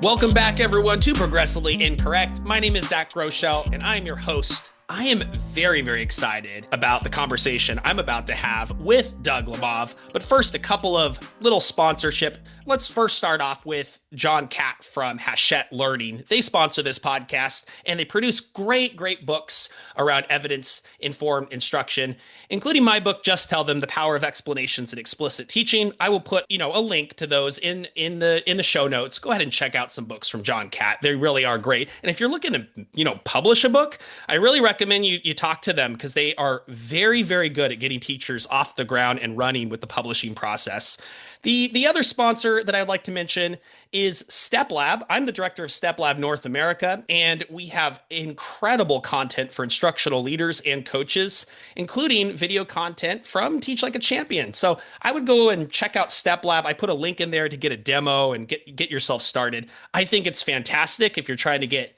Welcome back, everyone, to Progressively Incorrect. My name is Zach Groeschel, and I am your host. I am very, very excited about the conversation I'm about to have with Doug Lemov. But first, a couple of little sponsorship. Let's first start off with John Catt from Hachette Learning. They sponsor this podcast, and they produce great, great books around evidence-informed instruction, including my book, Just Tell Them: The Power of Explanations and Explicit Teaching. I will put, a link to those in the show notes. Go ahead and check out some books from John Catt. They really are great. And if you're looking to, publish a book, I really recommend you talk to them because they are very, very good at getting teachers off the ground and running with the publishing process. The other sponsor that I'd like to mention is Step Lab. I'm the director of Step Lab North America, and we have incredible content for instructional leaders and coaches, including video content from Teach Like a Champion. So I would go and check out Step Lab. I put a link in there to get a demo and get yourself started. I think it's fantastic if you're trying to get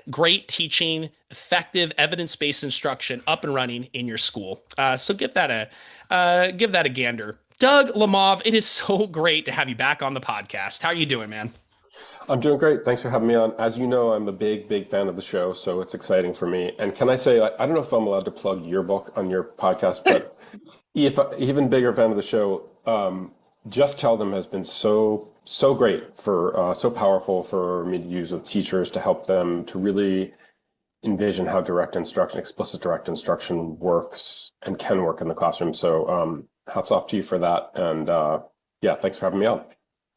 great teaching, effective evidence-based instruction up and running in your school. So give that a gander. Doug Lemov, it is so great to have you back on the podcast. How are you doing, man? I'm doing great. Thanks for having me on. As you know, I'm a big, big fan of the show, so it's exciting for me. And can I say, I don't know if I'm allowed to plug your book on your podcast, but even bigger fan of the show, Just Tell Them has been so great for, so powerful for me to use with teachers to help them to really envision how direct instruction, explicit direct instruction works and can work in the classroom. So hats off to you for that. And thanks for having me on.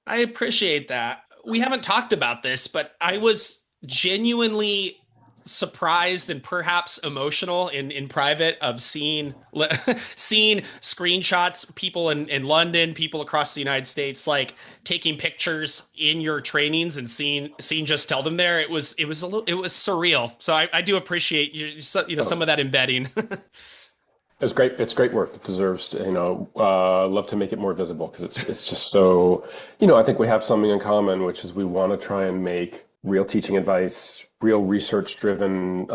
I appreciate that. We haven't talked about this, but I was genuinely surprised and perhaps emotional in private of seeing screenshots, people in London, people across the United States, like taking pictures in your trainings and seeing Just Tell Them there. It was surreal. So I do appreciate some of that embedding. It's great. It's great work. It deserves to, love to make it more visible because it's just so, I think we have something in common, which is we want to try and make real teaching advice, real research-driven,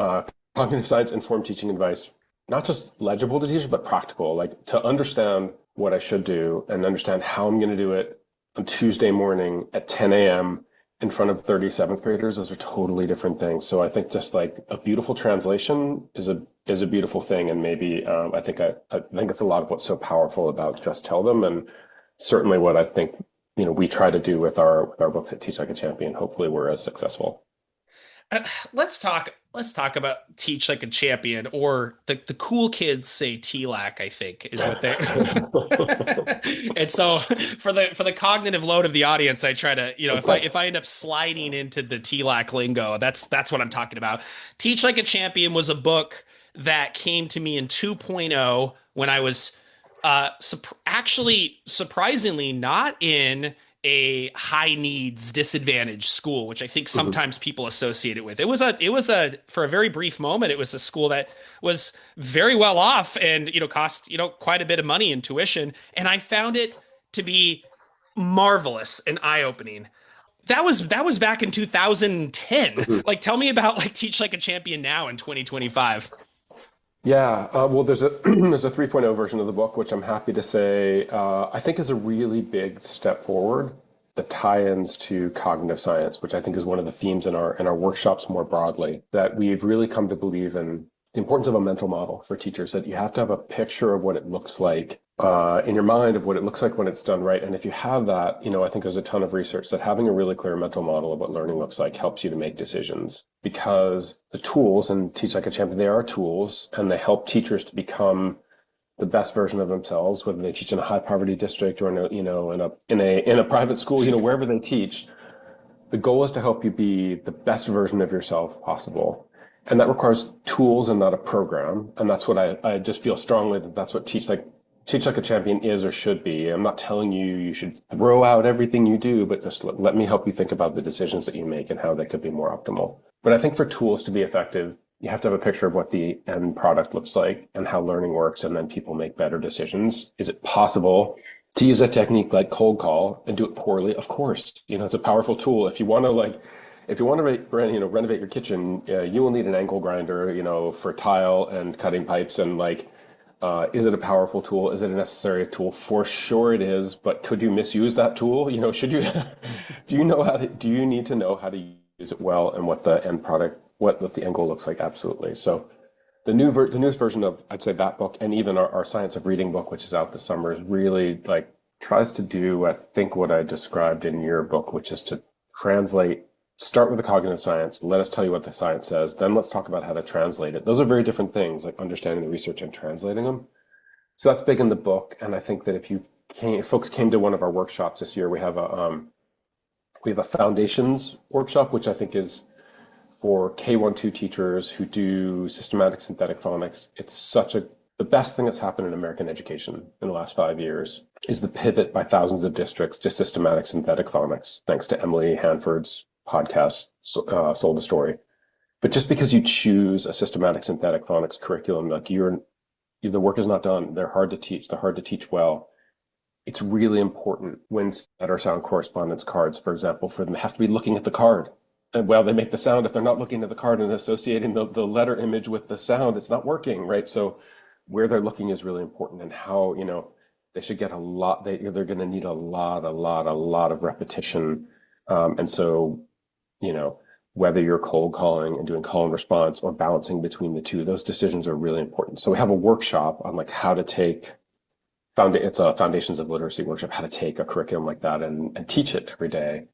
cognitive science-informed teaching advice, not just legible to teachers, but practical, like to understand what I should do and understand how I'm going to do it on Tuesday morning at 10 a.m. in front of 37th graders. Those are totally different things. So I think just like a beautiful translation is a beautiful thing. And maybe I think it's a lot of what's so powerful about Just Tell Them. And certainly what I think, we try to do with our books at Teach Like a Champion. Hopefully we're as successful. Let's talk about Teach Like a Champion, or the cool kids say TLAC, I think is what they and so for the cognitive load of the audience, I try to, if I end up sliding into the TLAC lingo, that's what I'm talking about. Teach Like a Champion was a book that came to me in 2.0 when I was actually surprisingly not in a high needs disadvantaged school, which I think sometimes people associate it with. It was for a very brief moment, it was a school that was very well off and, cost, quite a bit of money in tuition. And I found it to be marvelous and eye-opening. That was back in 2010. Like, tell me about Teach Like a Champion now in 2025. Yeah, well, there's a there's a 3.0 version of the book, which I'm happy to say I think is a really big step forward. The tie-ins to cognitive science, which I think is one of the themes in our workshops more broadly, that we've really come to believe in the importance of a mental model for teachers. That you have to have a picture of what it looks like in your mind, of what it looks like when it's done right. And if you have that, I think there's a ton of research that having a really clear mental model of what learning looks like helps you to make decisions. Because the tools, and Teach Like a Champion, they are tools, and they help teachers to become the best version of themselves, whether they teach in a high poverty district or in a private school, wherever they teach. The goal is to help you be the best version of yourself possible. And that requires tools and not a program. And that's what I just feel strongly that's what Teach Like a Champion is or should be. I'm not telling you should throw out everything you do, but just let me help you think about the decisions that you make and how they could be more optimal. But I think for tools to be effective, you have to have a picture of what the end product looks like and how learning works, and then people make better decisions. Is it possible to use a technique like cold call and do it poorly? Of course. It's a powerful tool. If you want to renovate your kitchen, you will need an angle grinder, for tile and cutting pipes and Is it a powerful tool? Is it a necessary tool? For sure it is, but could you misuse that tool? Should you, do you need to know how to use it well and what the end product, what the end goal looks like? Absolutely. So the newest version of, I'd say, that book, and even our Science of Reading book, which is out this summer, is really like tries to do, I think, what I described in your book, which is to translate, start with the cognitive science, let us tell you what the science says, then let's talk about how to translate it. Those are very different things, like understanding the research and translating them. So that's big in the book, and I think that if folks came to one of our workshops this year, we have a foundations workshop, which I think is for K-1-2 teachers who do systematic synthetic phonics. It's the best thing that's happened in American education in the last 5 years is the pivot by thousands of districts to systematic synthetic phonics, thanks to Emily Hanford's podcast, Sold a Story. But just because you choose a systematic synthetic phonics curriculum, like the work is not done. They're hard to teach. They're hard to teach well. It's really important when letter sound correspondence cards, for example, for them have to be looking at the card. And well, they make the sound. If they're not looking at the card and associating the letter image with the sound, it's not working, right? So where they're looking is really important, and how, they should get a lot, they're going to need a lot of repetition. And so, whether you're cold calling and doing call and response or balancing between the two, those decisions are really important. So we have a workshop on like how to take it's a Foundations of Literacy workshop, how to take a curriculum like that and teach it every day.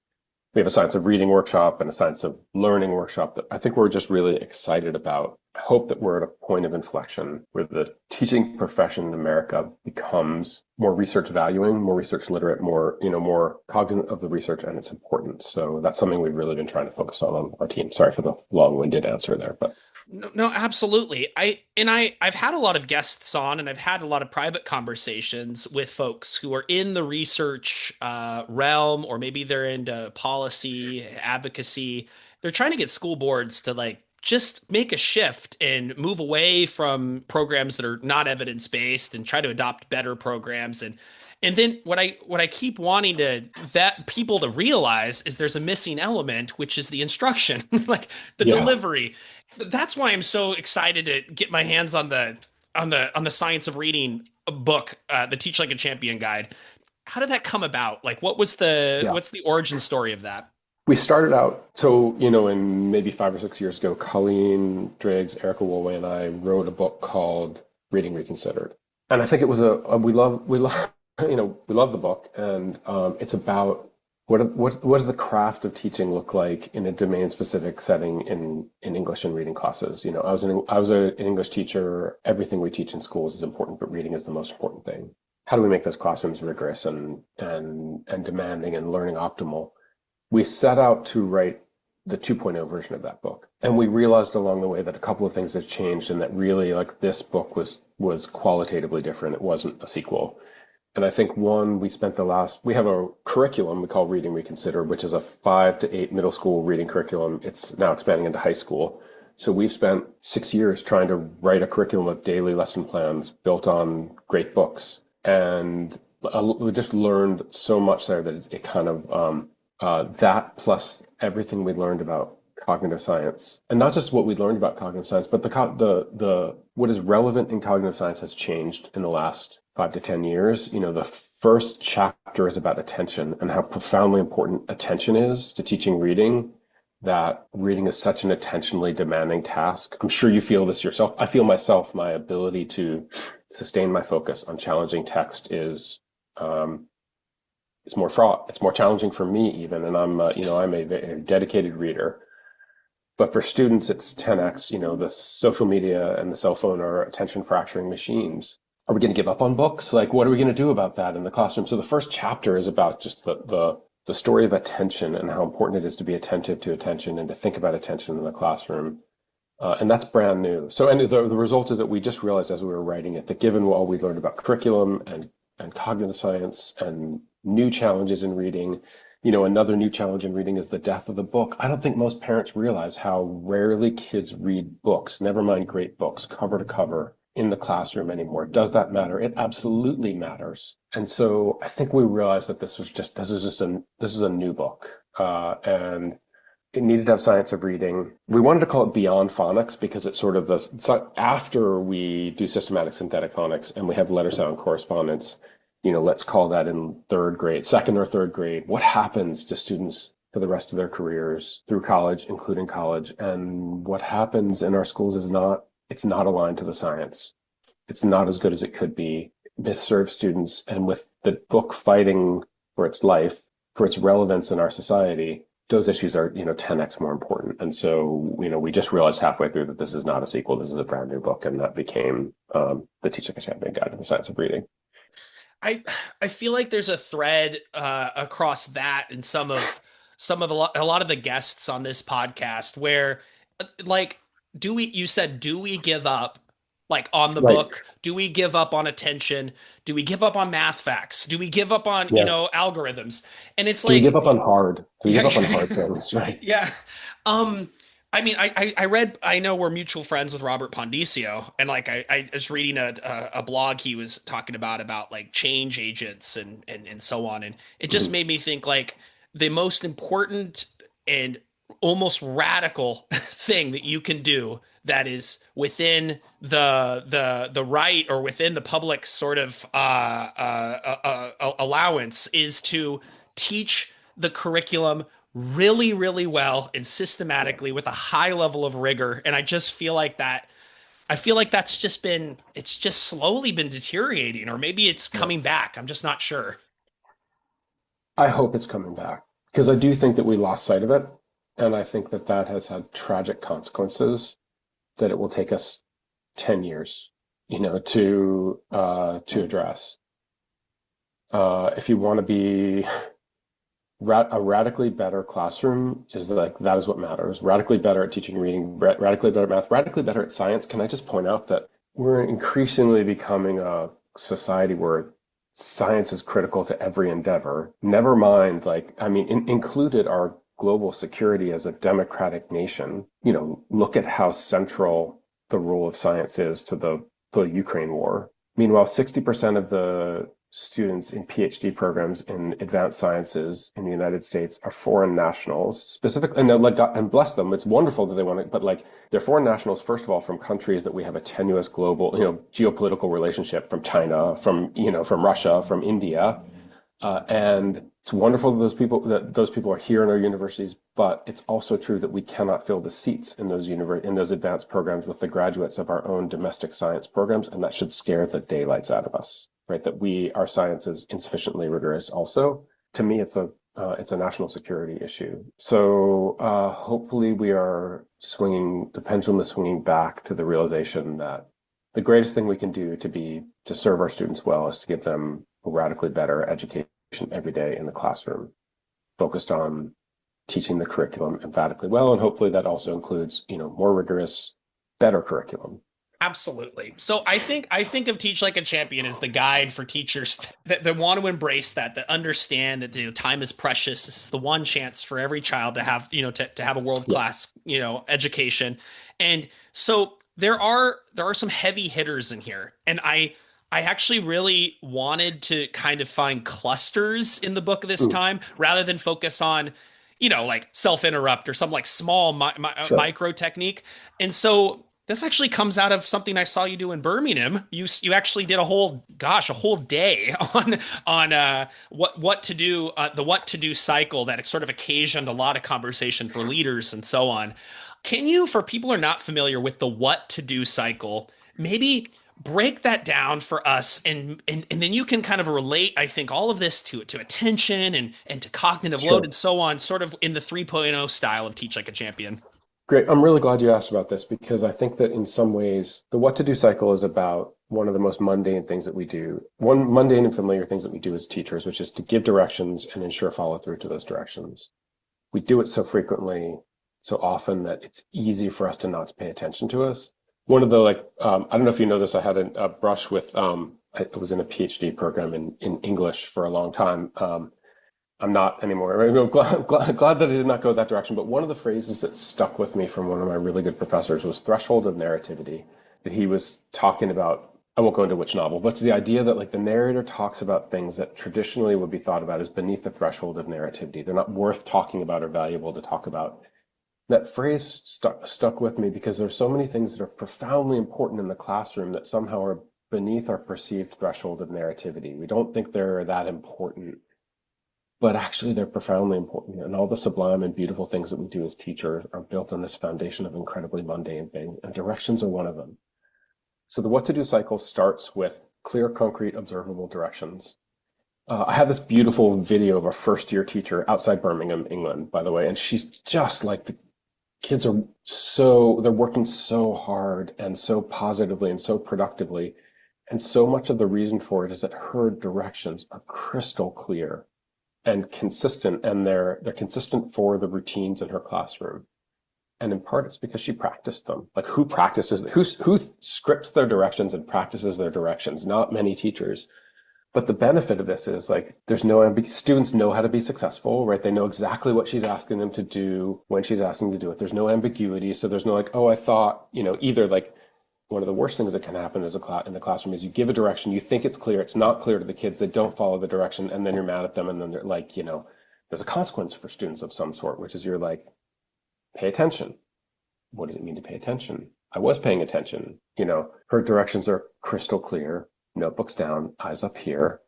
We have a Science of Reading workshop and a Science of Learning workshop that I think we're just really excited about. I hope that we're at a point of inflection where the teaching profession in America becomes more research valuing, more research literate, more cognizant of the research and its importance. So that's something we've really been trying to focus on our team. Sorry for the long-winded answer there, but No, absolutely. I've had a lot of guests on, and I've had a lot of private conversations with folks who are in the research realm, or maybe they're into policy advocacy. They're trying to get school boards to like just make a shift and move away from programs that are not evidence based and try to adopt better programs. And then what I keep wanting to that people to realize is there's a missing element, which is the instruction, like the yeah. delivery. That's why I'm so excited to get my hands on the Science of Reading book, the Teach Like a Champion guide. How did that come about? Like, Yeah. what's the origin story of that? We started out, so, in maybe 5 or 6 years ago, Colleen Driggs, Erica Woolway, and I wrote a book called Reading Reconsidered. And I think it was we love the book, and it's about what does the craft of teaching look like in a domain-specific setting in English and reading classes. I was an English teacher. Everything we teach in schools is important, but reading is the most important thing. How do we make those classrooms rigorous and demanding and learning optimal? We set out to write the 2.0 version of that book. And we realized along the way that a couple of things had changed, and that really, like, this book was qualitatively different. It wasn't a sequel. And I think we have a curriculum we call Reading Reconsider, which is a 5 to 8 middle school reading curriculum. It's now expanding into high school. So we've spent 6 years trying to write a curriculum of daily lesson plans built on great books. And we just learned so much there that it kind of, that plus everything we learned about cognitive science, and not just what we learned about cognitive science, but the what is relevant in cognitive science has changed in the last 5 to 10 years. The first chapter is about attention and how profoundly important attention is to teaching reading. That reading is such an attentionally demanding task. I'm sure you feel this yourself. I feel myself, my ability to sustain my focus on challenging text is it's more fraught. It's more challenging for me even, and I'm a very dedicated reader. But for students, it's 10x. The social media and the cell phone are attention fracturing machines. Are we going to give up on books? Like, what are we going to do about that in the classroom? So the first chapter is about just the story of attention and how important it is to be attentive to attention and to think about attention in the classroom. And that's brand new. So, and the result is that we just realized as we were writing it that given all we learned about curriculum and cognitive science and new challenges in reading, another new challenge in reading is the death of the book. I don't think most parents realize how rarely kids read books, never mind great books, cover to cover in the classroom anymore. Does that matter? It absolutely matters. And so I think we realized that this is a new book. And it needed to have science of reading. We wanted to call it beyond phonics because it's sort of the so after we do systematic synthetic phonics and we have letter sound correspondence, let's call that in third grade, second or third grade. What happens to students for the rest of their careers through college, including college? And what happens in our schools is it's not aligned to the science. It's not as good as it could be. It misserves students. And with the book fighting for its life, for its relevance in our society, those issues are, 10x more important. And so, we just realized halfway through that this is not a sequel. This is a brand new book. And that became the Teach Like a Champion Guide to the Science of Reading. I I feel like there's a thread across that and a lot of the guests on this podcast where like you said, do we give up like on the Right. book? Do we give up on attention? Do we give up on math facts? Do we give up on, Yeah. algorithms? And it's Do we give like up on hard? Do we give yeah, up on hard things? Right. yeah. Um, I mean, I know we're mutual friends with Robert Pondisio, and like I was reading a blog he was talking about like change agents and so on, and it just Mhm. made me think like the most important and almost radical thing that you can do that is within the right or within the public sort of allowance is to teach the curriculum really, really well and Yeah. systematically with a high level of rigor. And I feel like it's just slowly been deteriorating, or maybe it's Yeah. coming back. I'm just not sure. I hope it's coming back because I do think that we lost sight of it. And I think that that has had tragic consequences that it will take us 10 years, to address. If you want to be a radically better classroom is like that is what matters. Radically better at teaching reading, radically better at math, radically better at science. Can I just point out that we're increasingly becoming a society where science is critical to every endeavor. Never mind, like, I mean, included our global security as a democratic nation. Look at how central the role of science is to the Ukraine war. Meanwhile, 60% of the students in PhD programs in advanced sciences in the United States are foreign nationals, specifically, and like, and bless them, it's wonderful that they want to, but like they're foreign nationals, first of all, from countries that we have a tenuous global, geopolitical relationship from China, from Russia, from India. And it's wonderful that those people are here in our universities, but it's also true that we cannot fill the seats in those advanced programs with the graduates of our own domestic science programs, and that should scare the daylights out of us, right? That our science is insufficiently rigorous. Also, to me, it's a national security issue. So hopefully, the pendulum is swinging back to the realization that the greatest thing we can do to serve our students well is to give them a radically better education every day in the classroom, focused on teaching the curriculum emphatically well, and hopefully that also includes, more rigorous, better curriculum. Absolutely. So I think of Teach Like a Champion as the guide for teachers that want to embrace that understand that time is precious. This is the one chance for every child to have to have a world Yeah. class education, and so there are some heavy hitters in here, and I actually really wanted to kind of find clusters in the book this Mm, time rather than focus on like self interrupt or some like small sure. micro technique, and so this actually comes out of something I saw you do in Birmingham. You actually did a whole day on what to do, the what to do cycle that sort of occasioned a lot of conversation for leaders and so on. Can you, for people who are not familiar with the what to do cycle, maybe break that down for us and then you can kind of relate, I think, all of this to attention and to cognitive load Sure. and so on, sort of in the 3.0 style of Teach Like a Champion. Great. I'm really glad you asked about this because I think that in some ways, the what to do cycle is about one of the most mundane things that we do. One mundane and familiar things that we do as teachers, which is to give directions and ensure follow through to those directions. We do it so frequently, so often that it's easy for us to not pay attention to us. One of the I don't know if you know this, I had a brush with, I was in a PhD program in English for a long time. I'm not anymore. I'm glad that I did not go that direction. But one of the phrases that stuck with me from one of my really good professors was threshold of narrativity, that he was talking about. I won't go into which novel, but it's the idea that like the narrator talks about things that traditionally would be thought about as beneath the threshold of narrativity. They're not worth talking about or valuable to talk about That phrase stuck with me because there's so many things that are profoundly important in the classroom that somehow are beneath our perceived threshold of narrativity. We don't think they're that important, but actually they're profoundly important. And all the sublime and beautiful things that we do as teachers are built on this foundation of incredibly mundane things, and directions are one of them. So the what to do cycle starts with clear, concrete, observable directions. I have this beautiful video of a first year teacher outside Birmingham, England, by the way, and she's just like the kids are they're working so hard and so positively and so productively. And so much of the reason for it is that her directions are crystal clear and consistent, and they're consistent for the routines in her classroom. And in part, it's because she practiced them. Like who scripts their directions and practices their directions? Not many teachers. But the benefit of this is like there's no students know how to be successful, right? They know exactly what she's asking them to do when she's asking them to do it. There's no ambiguity. So there's no like, oh, I thought, either like one of the worst things that can happen in the classroom is you give a direction, you think it's clear, it's not clear to the kids, they don't follow the direction, and then you're mad at them, and then they're like, there's a consequence for students of some sort, which is you're like, pay attention. What does it mean to pay attention? I was paying attention. Her directions are crystal clear. Notebooks down, eyes up here,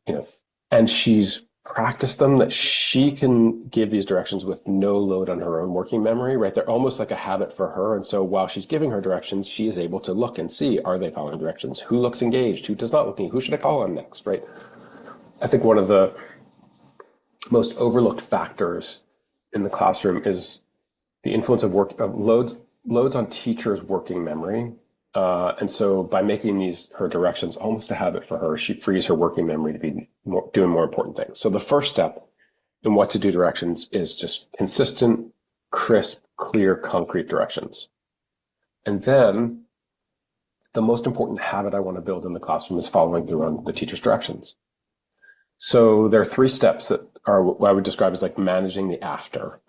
and she's practiced them that she can give these directions with no load on her own working memory, right? They're almost like a habit for her. And so while she's giving her directions, she is able to look and see, are they following directions? Who looks engaged? Who does not look engaged? Who should I call on next, right? I think one of the most overlooked factors in the classroom is the influence of loads on teachers' working memory. And so by making her directions almost a habit for her, she frees her working memory to be doing more important things. So the first step in what to do directions is just consistent, crisp, clear, concrete directions. And then the most important habit I want to build in the classroom is following through on the teacher's directions. So there are 3 steps that are what I would describe as like managing the after.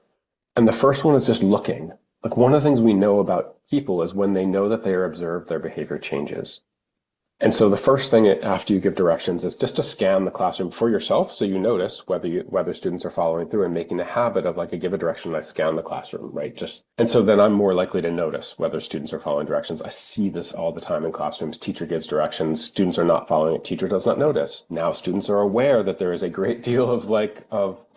And the first one is just looking. Like one of the things we know about people is when they know that they are observed, their behavior changes. And so the first thing after you give directions is just to scan the classroom for yourself, so you notice whether students are following through, and making a habit of like I give a direction and I scan the classroom, right? And so then I'm more likely to notice whether students are following directions. I see this all the time in classrooms. Teacher gives directions, students are not following it. Teacher does not notice. Now students are aware that there is a great deal of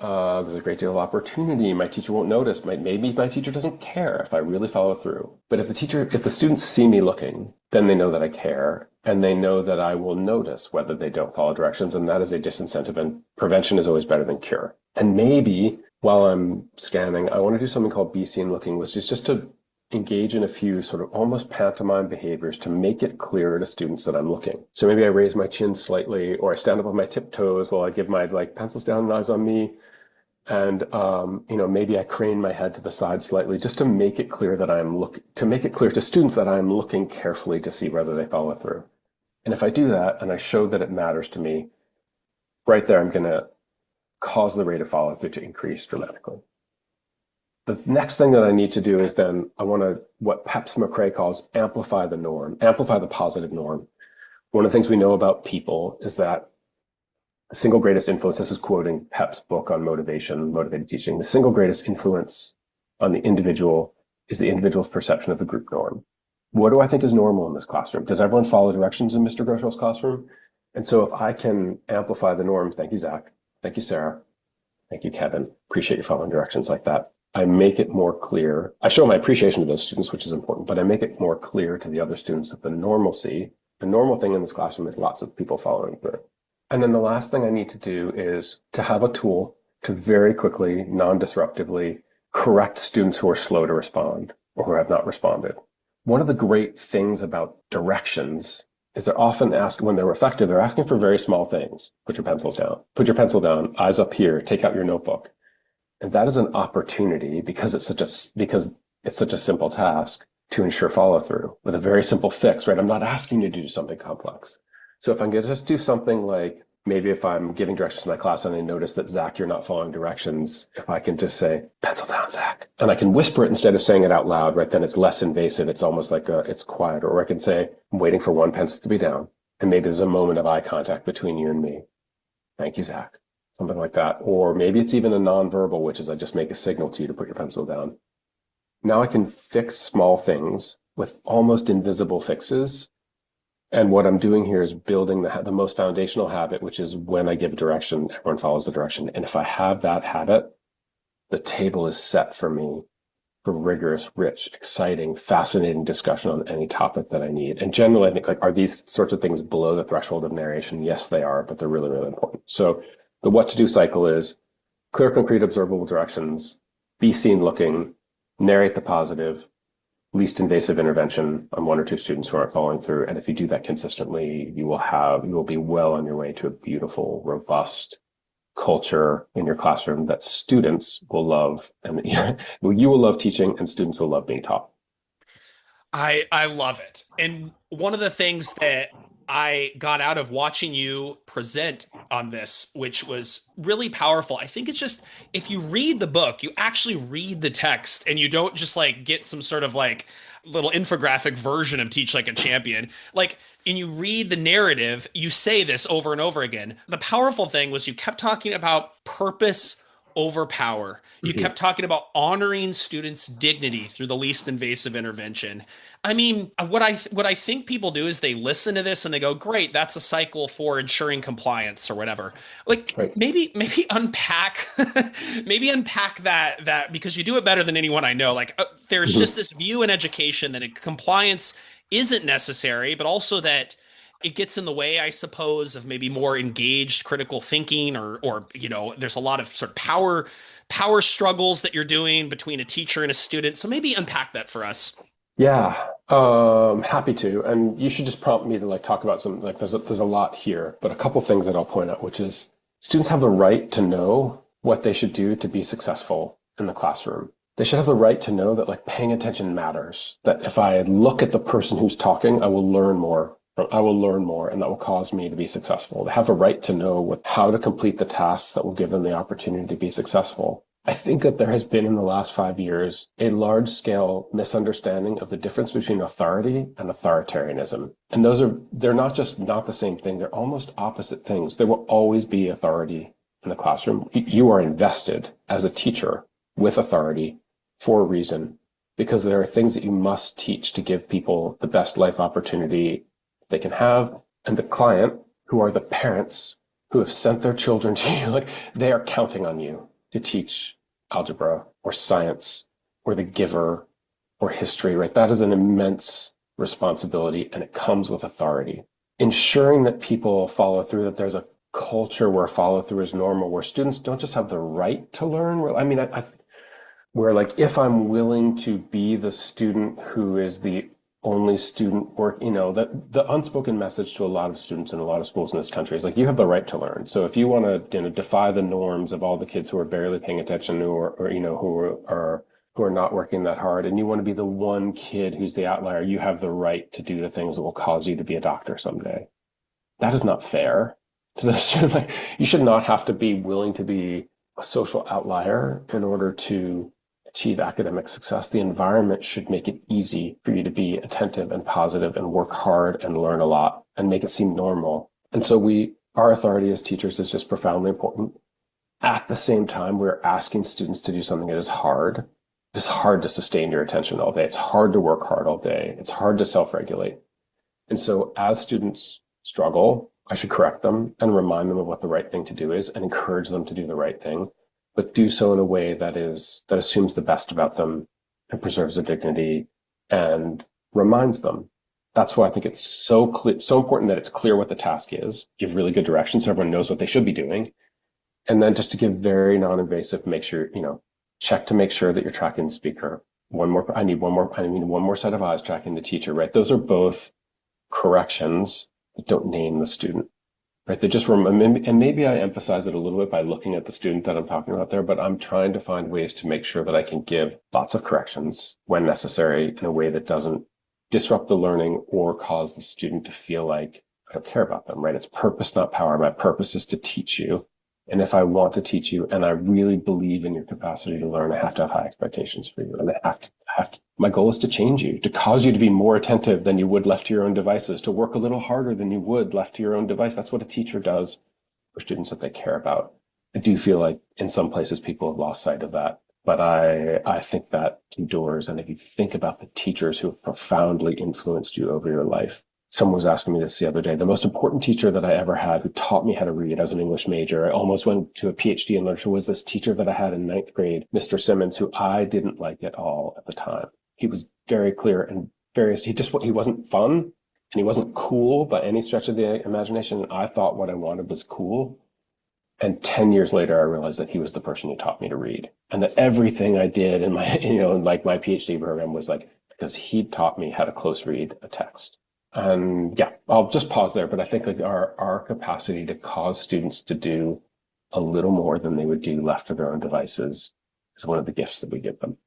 there's a great deal of opportunity. My teacher won't notice. Maybe my teacher doesn't care if I really follow through. But if the students see me looking, then they know that I care. And they know that I will notice whether they don't follow directions, and that is a disincentive, and prevention is always better than cure. And maybe while I'm scanning, I want to do something called be seen looking, which is just to engage in a few sort of almost pantomime behaviors to make it clearer to students that I'm looking. So maybe I raise my chin slightly, or I stand up on my tiptoes while I give my pencils down and eyes on me. And, maybe I crane my head to the side slightly just to make it clear that to make it clear to students that I'm looking carefully to see whether they follow through. And if I do that and I show that it matters to me, right there, I'm going to cause the rate of follow through to increase dramatically. The next thing that I need to do is then I want to, what Peps McRae calls amplify the norm, amplify the positive norm. One of the things we know about people is that the single greatest influence, this is quoting Pep's book on motivation, motivated teaching, the single greatest influence on the individual is the individual's perception of the group norm. What do I think is normal in this classroom? Does everyone follow directions in Mr. Groeschel's classroom? And so if I can amplify the norm, thank you, Zach. Thank you, Sarah. Thank you, Kevin. Appreciate you following directions like that. I make it more clear. I show my appreciation to those students, which is important, but I make it more clear to the other students that the normal thing in this classroom is lots of people following through. And then the last thing I need to do is to have a tool to very quickly, non-disruptively correct students who are slow to respond or who have not responded. One of the great things about directions is they're often asked, when they're effective, they're asking for very small things. Put your pencils down. Put your pencil down. Eyes up here. Take out your notebook. And that is an opportunity because it's such a simple task to ensure follow through with a very simple fix, right? I'm not asking you to do something complex. So if I'm going to just do something like, maybe if I'm giving directions to my class and I notice that, Zach, you're not following directions, if I can just say, pencil down, Zach, and I can whisper it instead of saying it out loud, right? Then it's less invasive. It's almost like it's quieter. Or I can say, I'm waiting for one pencil to be down. And maybe there's a moment of eye contact between you and me. Thank you, Zach. Something like that. Or maybe it's even a nonverbal, which is I just make a signal to you to put your pencil down. Now I can fix small things with almost invisible fixes. And what I'm doing here is building the most foundational habit, which is when I give direction, everyone follows the direction. And if I have that habit, the table is set for me for rigorous, rich, exciting, fascinating discussion on any topic that I need. And generally, I think like, are these sorts of things below the threshold of narration? Yes, they are, but they're really, really important. So the what to do cycle is clear, concrete, observable directions, be seen looking, narrate the positive, least invasive intervention on one or two students who aren't following through. And if you do that consistently, you will be well on your way to a beautiful, robust culture in your classroom that students will love, and you will love teaching and students will love being taught. I love it. And one of the things that I got out of watching you present on this, which was really powerful. I think it's just if you read the book, you actually read the text and you don't just like get some sort of like little infographic version of Teach Like a Champion. Like, and you read the narrative, you say this over and over again. The powerful thing was you kept talking about purpose over power. You Mm-hmm. kept talking about honoring students' dignity through the least invasive intervention. I mean, what I think people do is they listen to this and they go, "Great, that's a cycle for ensuring compliance or whatever." Like Right. maybe unpack maybe unpack that because you do it better than anyone I know. Like there's Mm-hmm. just this view in education that compliance isn't necessary, but also that it gets in the way, I suppose, of maybe more engaged critical thinking or there's a lot of sort of power struggles that you're doing between a teacher and a student. So maybe unpack that for us. Yeah, happy to. And you should just prompt me to like talk about some like there's a lot here, but a couple things that I'll point out, which is students have the right to know what they should do to be successful in the classroom. They should have the right to know that like paying attention matters. That if I look at the person who's talking, I will learn more. I will learn more, and that will cause me to be successful. They have a right to know how to complete the tasks that will give them the opportunity to be successful. I think that there has been in the last 5 years a large scale misunderstanding of the difference between authority and authoritarianism. And they're not just not the same thing, they're almost opposite things. There will always be authority in the classroom. You are invested as a teacher with authority for a reason, because there are things that you must teach to give people the best life opportunity they can have. And the client, who are the parents who have sent their children to you, like they are counting on you to teach algebra or science or the giver or history, right? That is an immense responsibility and it comes with authority. Ensuring that people follow through, that there's a culture where follow through is normal, where students don't just have the right to learn. I mean, where like if I'm willing to be the student who is the only student work, that the unspoken message to a lot of students in a lot of schools in this country is like you have the right to learn. So if you want to defy the norms of all the kids who are barely paying attention who are not working that hard, and you want to be the one kid who's the outlier, you have the right to do the things that will cause you to be a doctor someday. That is not fair to the student. Like, you should not have to be willing to be a social outlier in order to achieve academic success. The environment should make it easy for you to be attentive and positive and work hard and learn a lot and make it seem normal. And so our authority as teachers is just profoundly important. At the same time, we're asking students to do something that is hard. It's hard to sustain your attention all day. It's hard to work hard all day. It's hard to self-regulate. And so as students struggle, I should correct them and remind them of what the right thing to do is and encourage them to do the right thing, but do so in a way that assumes the best about them and preserves their dignity and reminds them. That's why I think it's so important that it's clear what the task is, give really good direction so everyone knows what they should be doing. And then just to give very non-invasive, make sure, check to make sure that you're tracking the speaker. I need one more set of eyes tracking the teacher, right? Those are both corrections that don't name the student. Right, they just and maybe I emphasize it a little bit by looking at the student that I'm talking about there, but I'm trying to find ways to make sure that I can give lots of corrections when necessary in a way that doesn't disrupt the learning or cause the student to feel like I don't care about them, right? It's purpose, not power. My purpose is to teach you. And if I want to teach you and I really believe in your capacity to learn, I have to have high expectations for you. And my goal is to change you, to cause you to be more attentive than you would left to your own devices, to work a little harder than you would left to your own device. That's what a teacher does for students that they care about. I do feel like in some places people have lost sight of that. but I think that endures. And if you think about the teachers who have profoundly influenced you over your life, someone was asking me this the other day. The most important teacher that I ever had who taught me how to read as an English major, I almost went to a PhD in literature, was this teacher that I had in ninth grade, Mr. Simmons, who I didn't like at all at the time. He was very clear and he wasn't fun and he wasn't cool by any stretch of the imagination. And I thought what I wanted was cool. And 10 years later, I realized that he was the person who taught me to read, and that everything I did in my, like my PhD program was like, because he taught me how to close read a text. And yeah, I'll just pause there. But I think like our capacity to cause students to do a little more than they would do left to their own devices is one of the gifts that we give them.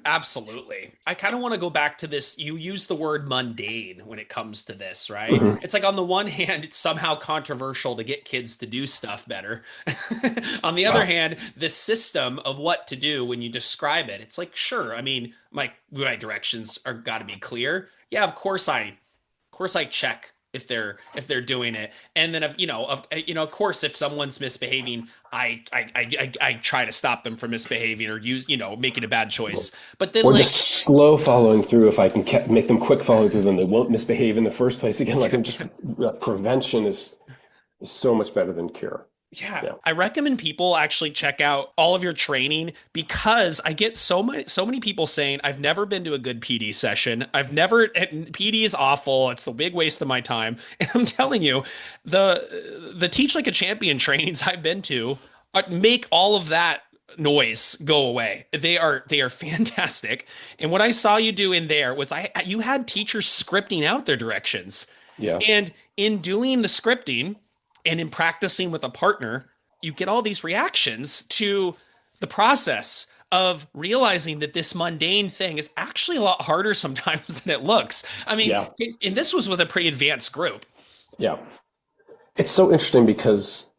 Absolutely. I kind of want to go back to this. You use the word mundane when it comes to this, right? Mhm. It's like on the one hand, it's somehow controversial to get kids to do stuff better. On the other Wow. hand, the system of what to do when you describe it, it's like, sure, I mean, my directions are got to be clear. Yeah, of course I check if they're doing it, and then of course if someone's misbehaving, I try to stop them from misbehaving or making a bad choice. But then Or like, just slow following through. If I can make them quick following through, then they won't misbehave in the first place again. Like I'm just prevention is so much better than cure. yeah, Yeah. I recommend people actually check out all of your training because I get so many people saying I've never been to a good PD session. And PD is awful. It's a big waste of my time. And I'm telling you, the Teach Like a Champion trainings I've been to make all of that noise go away. They are fantastic. And what I saw you do in there was you had teachers scripting out their directions. Yeah. And in doing the scripting and in practicing with a partner, you get all these reactions to the process of realizing that this mundane thing is actually a lot harder sometimes than it looks. I mean, Yeah. and this was with a pretty advanced group. Yeah. It's so interesting because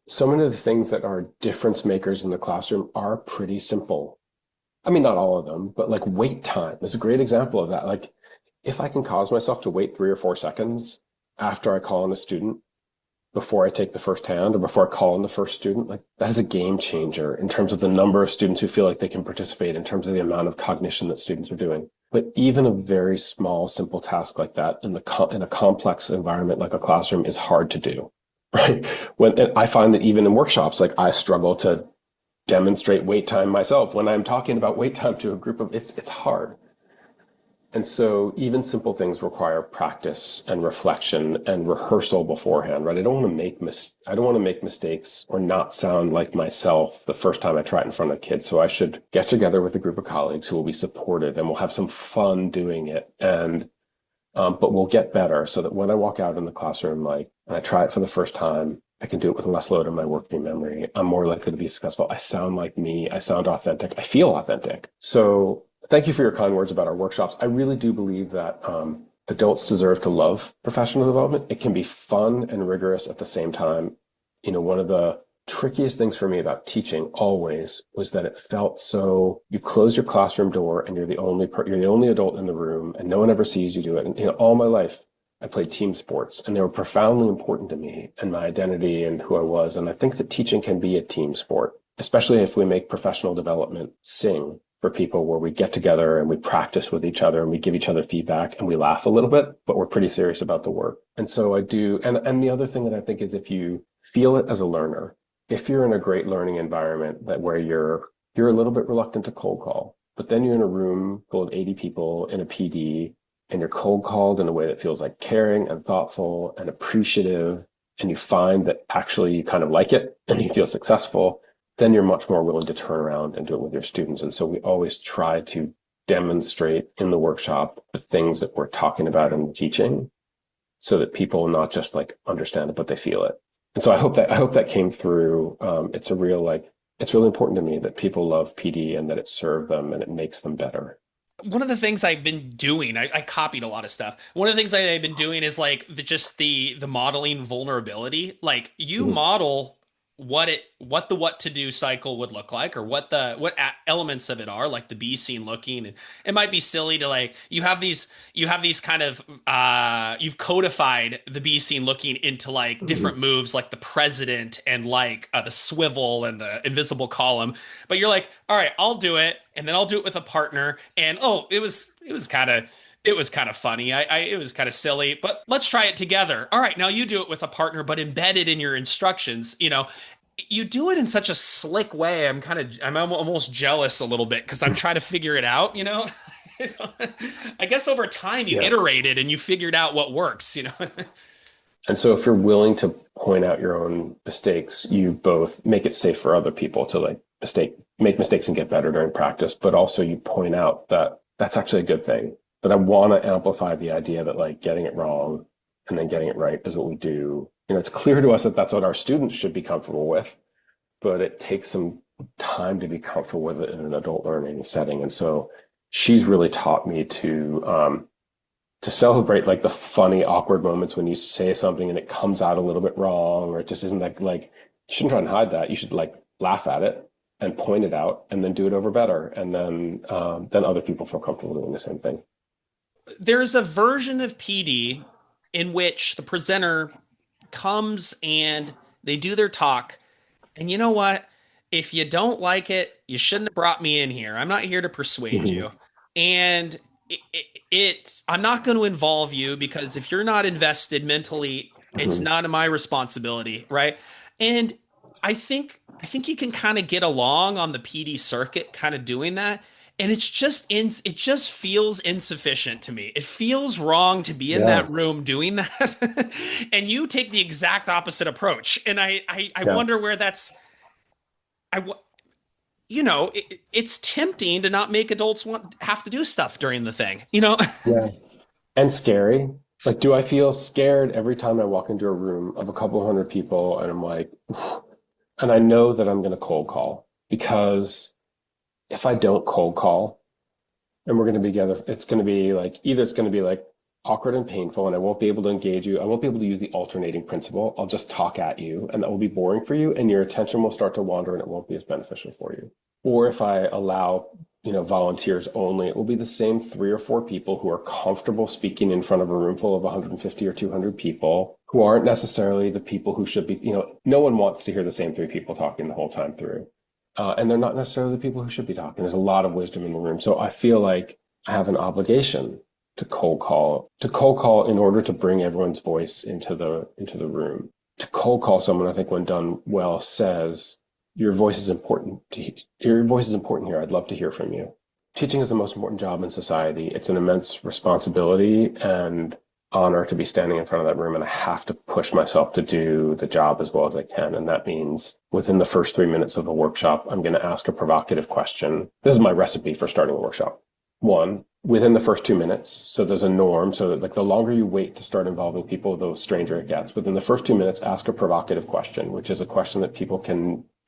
so many of the things that are difference makers in the classroom are pretty simple. I mean, not all of them, but like wait time is a great example of that. Like if I can cause myself to wait 3 or 4 seconds after I call on a student before I take the first hand or before I call on the first student, like that is a game changer in terms of the number of students who feel like they can participate, in terms of the amount of cognition that students are doing. But even a very small, simple task like that in a complex environment like a classroom is hard to do, right? And I find that even in workshops, like I struggle to demonstrate wait time myself when I'm talking about wait time to a group of it's hard. And so even simple things require practice and reflection and rehearsal beforehand, right? I don't want to make mistakes or not sound like myself the first time I try it in front of kids. So I should get together with a group of colleagues who will be supportive and we'll have some fun doing it. And but we'll get better so that when I walk out in the classroom, like, and I try it for the first time, I can do it with less load on my working memory. I'm more likely to be successful. I sound like me. I sound authentic. I feel authentic. So thank you for your kind words about our workshops. I really do believe that adults deserve to love professional development. It can be fun and rigorous at the same time. One of the trickiest things for me about teaching always was that it felt so you close your classroom door and you're the only adult in the room and no one ever sees you do it. And all my life I played team sports and they were profoundly important to me and my identity and who I was. And I think that teaching can be a team sport, especially if we make professional development sing for people, where we get together and we practice with each other and we give each other feedback and we laugh a little bit, but we're pretty serious about the work. And so I do. And the other thing that I think is, if you feel it as a learner, if you're in a great learning environment where you're a little bit reluctant to cold call, but then you're in a room full of 80 people in a PD and you're cold called in a way that feels like caring and thoughtful and appreciative, and you find that actually you kind of like it and you feel successful, then you're much more willing to turn around and do it with your students. And so we always try to demonstrate in the workshop the things that we're talking about in the teaching so that people not just like understand it, but they feel it. And so I hope that came through. It's really important to me that people love PD and that it serves them and it makes them better. One of the things I've been doing, I copied a lot of stuff. One of the things I've been doing is like just the modeling vulnerability. Like you Mhm. model what to do cycle would look like, or elements of it are, like the be seen looking. And it might be silly to, like, you have these kind of you've codified the be seen looking into like different Mhm. moves, like the president and like the swivel and the invisible column. But you're like, all right, I'll do it, and then I'll do it with a partner. And oh, it was kind of funny. It was kind of silly, but let's try it together. All right, now you do it with a partner, but embedded in your instructions. You do it in such a slick way. I'm almost jealous a little bit because I'm trying to figure it out. I guess over time you Yeah. iterated and you figured out what works. And so if you're willing to point out your own mistakes, you both make it safe for other people to like make mistakes and get better during practice, but also you point out that that's actually a good thing. But I want to amplify the idea that like getting it wrong and then getting it right is what we do. It's clear to us that that's what our students should be comfortable with, but it takes some time to be comfortable with it in an adult learning setting. And so she's really taught me to celebrate like the funny, awkward moments when you say something and it comes out a little bit wrong, or it just isn't like you shouldn't try and hide that. You should like laugh at it and point it out and then do it over better. And then other people feel comfortable doing the same thing. There's a version of PD in which the presenter comes and they do their talk. And you know what? If you don't like it, you shouldn't have brought me in here. I'm not here to persuade Mhm. you. And I'm not going to involve you, because if you're not invested mentally, it's Mhm. not my responsibility, right? And I think you can kind of get along on the PD circuit kind of doing that. And it just feels insufficient to me. It feels wrong to be in Yeah. that room doing that. And you take the exact opposite approach. And I Yeah. wonder where I, it's tempting to not make adults have to do stuff during the thing. Yeah. And scary. Like, do I feel scared every time I walk into a room of a couple hundred people and I'm like, and I know that I'm going to cold call, because if I don't cold call and we're going to be together, it's going to be like either it's going to be like awkward and painful and I won't be able to engage you. I won't be able to use the alternating principle. I'll just talk at you and that will be boring for you and your attention will start to wander and it won't be as beneficial for you. Or if I allow, volunteers only, it will be the same 3 or 4 people who are comfortable speaking in front of a room full of 150 or 200 people who aren't necessarily the people who should be, no one wants to hear the same 3 people talking the whole time through. And they're not necessarily the people who should be talking. There's a lot of wisdom in the room. So I feel like I have an obligation to cold call in order to bring everyone's voice into the room. To cold call someone, I think when done well, says, your voice is important. Your voice is important here. I'd love to hear from you. Teaching is the most important job in society. It's an immense responsibility and honor to be standing in front of that room, and I have to push myself to do the job as well as I can. And that means within the first 3 minutes of the workshop, I'm going to ask a provocative question. This is my recipe for starting a workshop. One, within the first 2 minutes. So there's a norm. So that like the longer you wait to start involving people, the stranger it gets. Within the first 2 minutes, ask a provocative question, which is a question that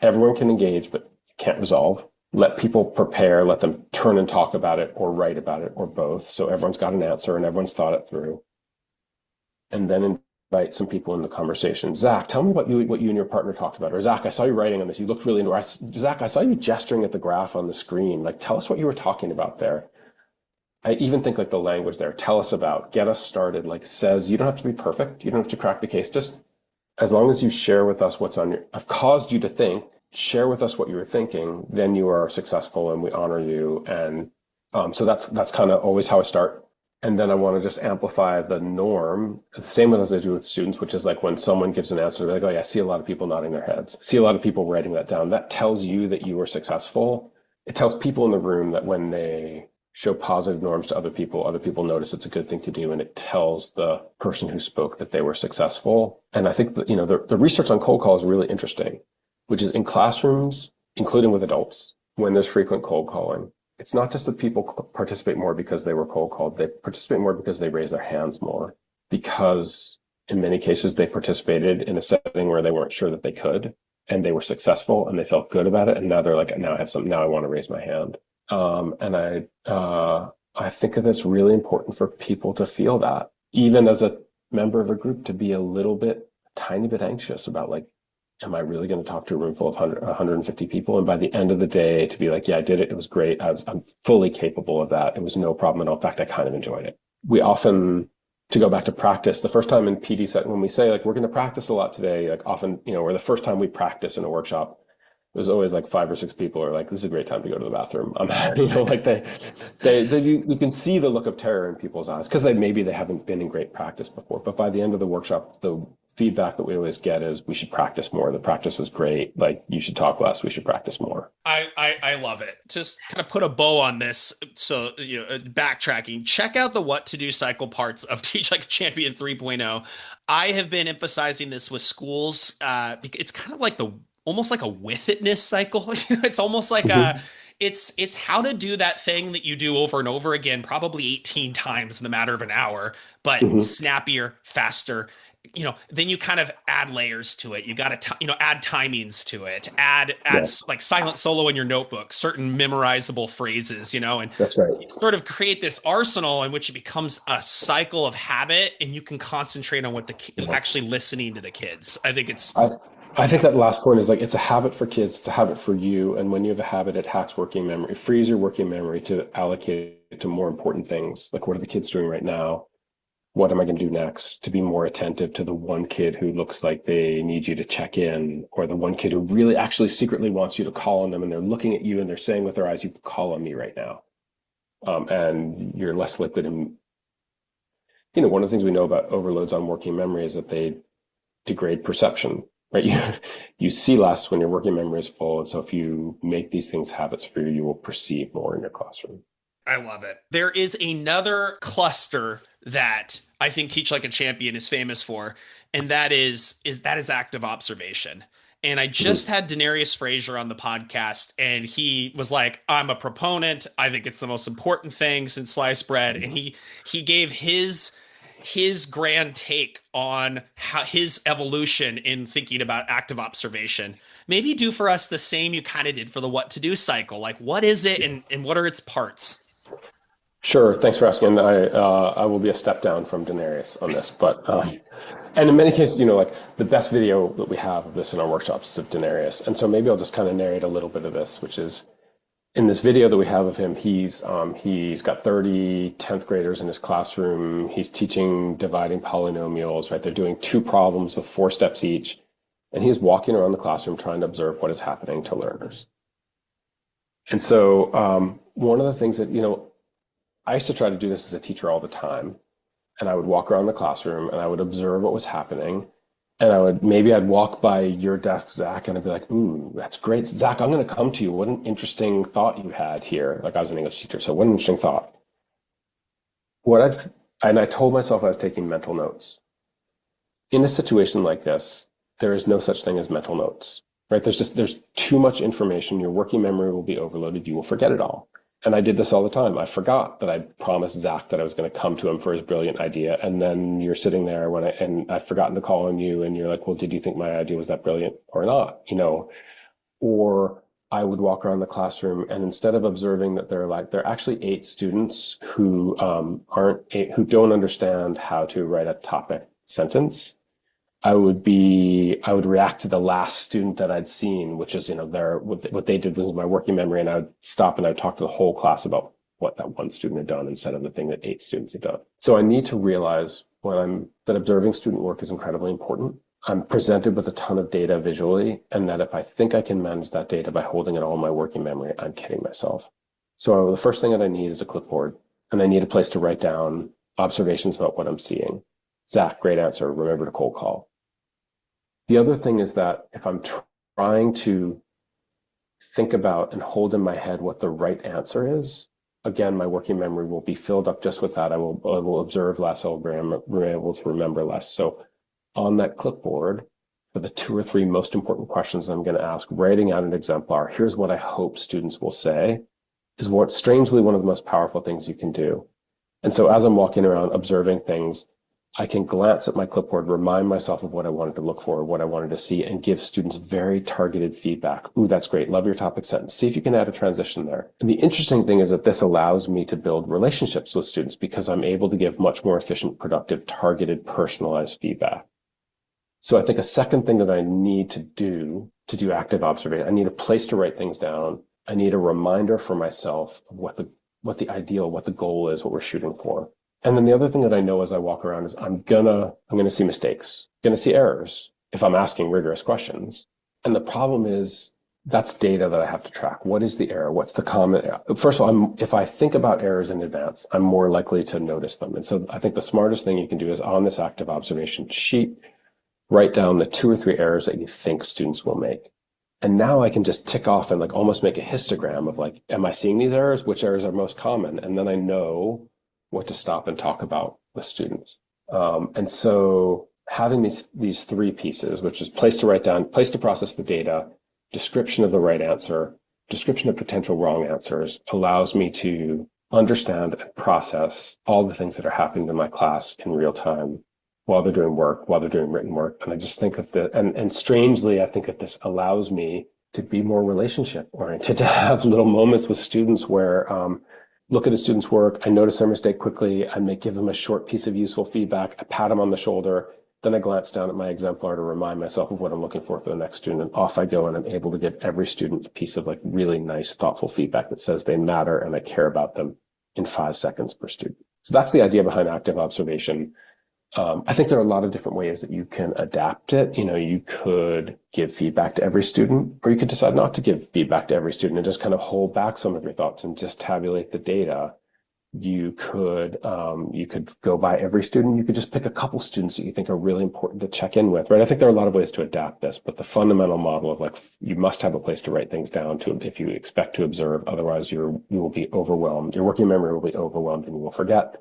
everyone can engage, but can't resolve. Let people prepare, let them turn and talk about it or write about it or both. So everyone's got an answer and everyone's thought it through. And then invite some people in the conversation. Zach, tell me what you and your partner talked about. Or Zach, I saw you writing on this. You looked really into it. Zach, I saw you gesturing at the graph on the screen. Like, tell us what you were talking about there. I even think like the language there, tell us about, get us started, like says, you don't have to be perfect. You don't have to crack the case. Just as long as you share with us I've caused you to think, share with us what you were thinking, then you are successful and we honor you. And so that's kind of always how I start. And then I want to just amplify the norm, the same as I do with students, which is like when someone gives an answer, they're like, oh yeah, I see a lot of people nodding their heads. I see a lot of people writing that down. That tells you that you were successful. It tells people in the room that when they show positive norms to other people notice it's a good thing to do. And it tells the person who spoke that they were successful. And I think that, the research on cold call is really interesting, which is in classrooms, including with adults, when there's frequent cold calling, it's not just that people participate more because they were cold called. They participate more because they raise their hands more, because in many cases they participated in a setting where they weren't sure that they could, and they were successful and they felt good about it. And now they're like, now I have something, now I want to raise my hand. And I think that it's really important for people to feel that, even as a member of a group, to be a tiny bit anxious about like, am I really going to talk to a room full of 150 people? And by the end of the day, to be like, yeah, I did it. It was great. I'm fully capable of that. It was no problem at all. In fact, I kind of enjoyed it. We often, to go back to practice, the first time in PD set, when we say like, we're going to practice a lot today, like often, or the first time we practice in a workshop, there's always like 5 or 6 people are like, this is a great time to go to the bathroom. Like you can see the look of terror in people's eyes because maybe they haven't been in great practice before. But by the end of the workshop, the feedback that we always get is we should practice more. The practice was great. Like you should talk less. We should practice more. I love it. Just kind of put a bow on this. So, backtracking, check out the what to do cycle parts of Teach Like a Champion 3.0. I have been emphasizing this with schools. Because it's kind of like almost like a with itness cycle. It's almost like Mm-hmm. it's how to do that thing that you do over and over again, probably 18 times in the matter of an hour, but Mm-hmm. snappier, faster. Then you kind of add layers to it. You got to add timings to it, add Yeah, like silent solo in your notebook, certain memorizable phrases, and that's right. you sort of create this arsenal in which it becomes a cycle of habit, and you can concentrate on what Yeah. actually listening to the kids. I think it's I, I think that last point is like it's a habit for kids, it's a habit for you. And when you have a habit, it hacks working memory, it frees your working memory to allocate it to more important things. Like what are the kids doing right now? What am I going to do next? To be more attentive to the one kid who looks like they need you to check in, or the one kid who really actually secretly wants you to call on them and they're looking at you and they're saying with their eyes, you call on me right now. And you're less likely to, one of the things we know about overloads on working memory is that they degrade perception, right? You see less when your working memory is full. And so if you make these things habits for you, you will perceive more in your classroom. I love it. There is another cluster that I think Teach Like a Champion is famous for, and that is active observation. And I just Mhm. had Denarius Frazier on the podcast, and he was like, "I'm a proponent. I think it's the most important thing since sliced bread." And he gave his grand take on how his evolution in thinking about active observation. Maybe do for us the same you kind of did for the what to do cycle. Like, what is it, and what are its parts? Sure. Thanks for asking. I will be a step down from Daenerys on this, but and in many cases, like the best video that we have of this in our workshops is of Daenerys, and so maybe I'll just kind of narrate a little bit of this, which is in this video that we have of him. He's got 30 10th graders in his classroom. He's teaching dividing polynomials. Right, they're doing 2 problems with 4 steps each, and he's walking around the classroom trying to observe what is happening to learners. And so one of the things that I used to try to do this as a teacher all the time. And I would walk around the classroom and I would observe what was happening. And I'd walk by your desk, Zach, and I'd be like, ooh, that's great. Zach, I'm going to come to you. What an interesting thought you had here. Like I was an English teacher. So what an interesting thought. And I told myself I was taking mental notes. In a situation like this, there is no such thing as mental notes, right? There's too much information. Your working memory will be overloaded. You will forget it all. And I did this all the time. I forgot that I promised Zach that I was going to come to him for his brilliant idea. And then you're sitting there and I've forgotten to call on you and you're like, well, did you think my idea was that brilliant or not? Or I would walk around the classroom and instead of observing that there are actually 8 students who don't understand how to write a topic sentence. I would react to the last student that I'd seen, which is, what they did with my working memory. And I would stop and I would talk to the whole class about what that one student had done instead of the thing that 8 students had done. So I need to realize that observing student work is incredibly important. I'm presented with a ton of data visually, and that if I think I can manage that data by holding it all in my working memory, I'm kidding myself. So the first thing that I need is a clipboard, and I need a place to write down observations about what I'm seeing. Zach, great answer. Remember to cold call. The other thing is that if I'm trying to think about and hold in my head what the right answer is, again, my working memory will be filled up just with that. I will observe less. I'll be able to remember less. So on that clipboard, for the 2 or 3 most important questions I'm going to ask, writing out an exemplar, here's what I hope students will say, is what strangely one of the most powerful things you can do. And so as I'm walking around observing things, I can glance at my clipboard, remind myself of what I wanted to look for, what I wanted to see, and give students very targeted feedback. Ooh, that's great. Love your topic sentence. See if you can add a transition there. And the interesting thing is that this allows me to build relationships with students because I'm able to give much more efficient, productive, targeted, personalized feedback. So I think a second thing that I need to do active observation, I need a place to write things down. I need a reminder for myself of what the ideal, what the goal is, what we're shooting for. And then the other thing that I know as I walk around is I'm gonna see mistakes, gonna see errors if I'm asking rigorous questions. And the problem is that's data that I have to track. What is the error? What's the common? First of all, if I think about errors in advance, I'm more likely to notice them. And so I think the smartest thing you can do is on this active observation sheet, write down the 2 or 3 errors that you think students will make. And now I can just tick off and like almost make a histogram of like, am I seeing these errors? Which errors are most common? And then I know what to stop and talk about with students. And so having these 3 pieces, which is place to write down, place to process the data, description of the right answer, description of potential wrong answers, allows me to understand and process all the things that are happening in my class in real time while they're doing work, while they're doing written work. And I just think that and strangely, I think that this allows me to be more relationship oriented, to have little moments with students where look at a student's work, I notice their mistake quickly, I may give them a short piece of useful feedback, I pat them on the shoulder, then I glance down at my exemplar to remind myself of what I'm looking for the next student, and off I go, and I'm able to give every student a piece of like really nice, thoughtful feedback that says they matter and I care about them in 5 seconds per student. So that's the idea behind active observation. I think there are a lot of different ways that you can adapt it. You know, you could give feedback to every student, or you could decide not to give feedback to every student and just kind of hold back some of your thoughts and just tabulate the data. You could go by every student. You could just pick a couple students that you think are really important to check in with, right? I think there are a lot of ways to adapt this, but the fundamental model of like, you must have a place to write things down to if you expect to observe. Otherwise, you will be overwhelmed. Your working memory will be overwhelmed and you will forget.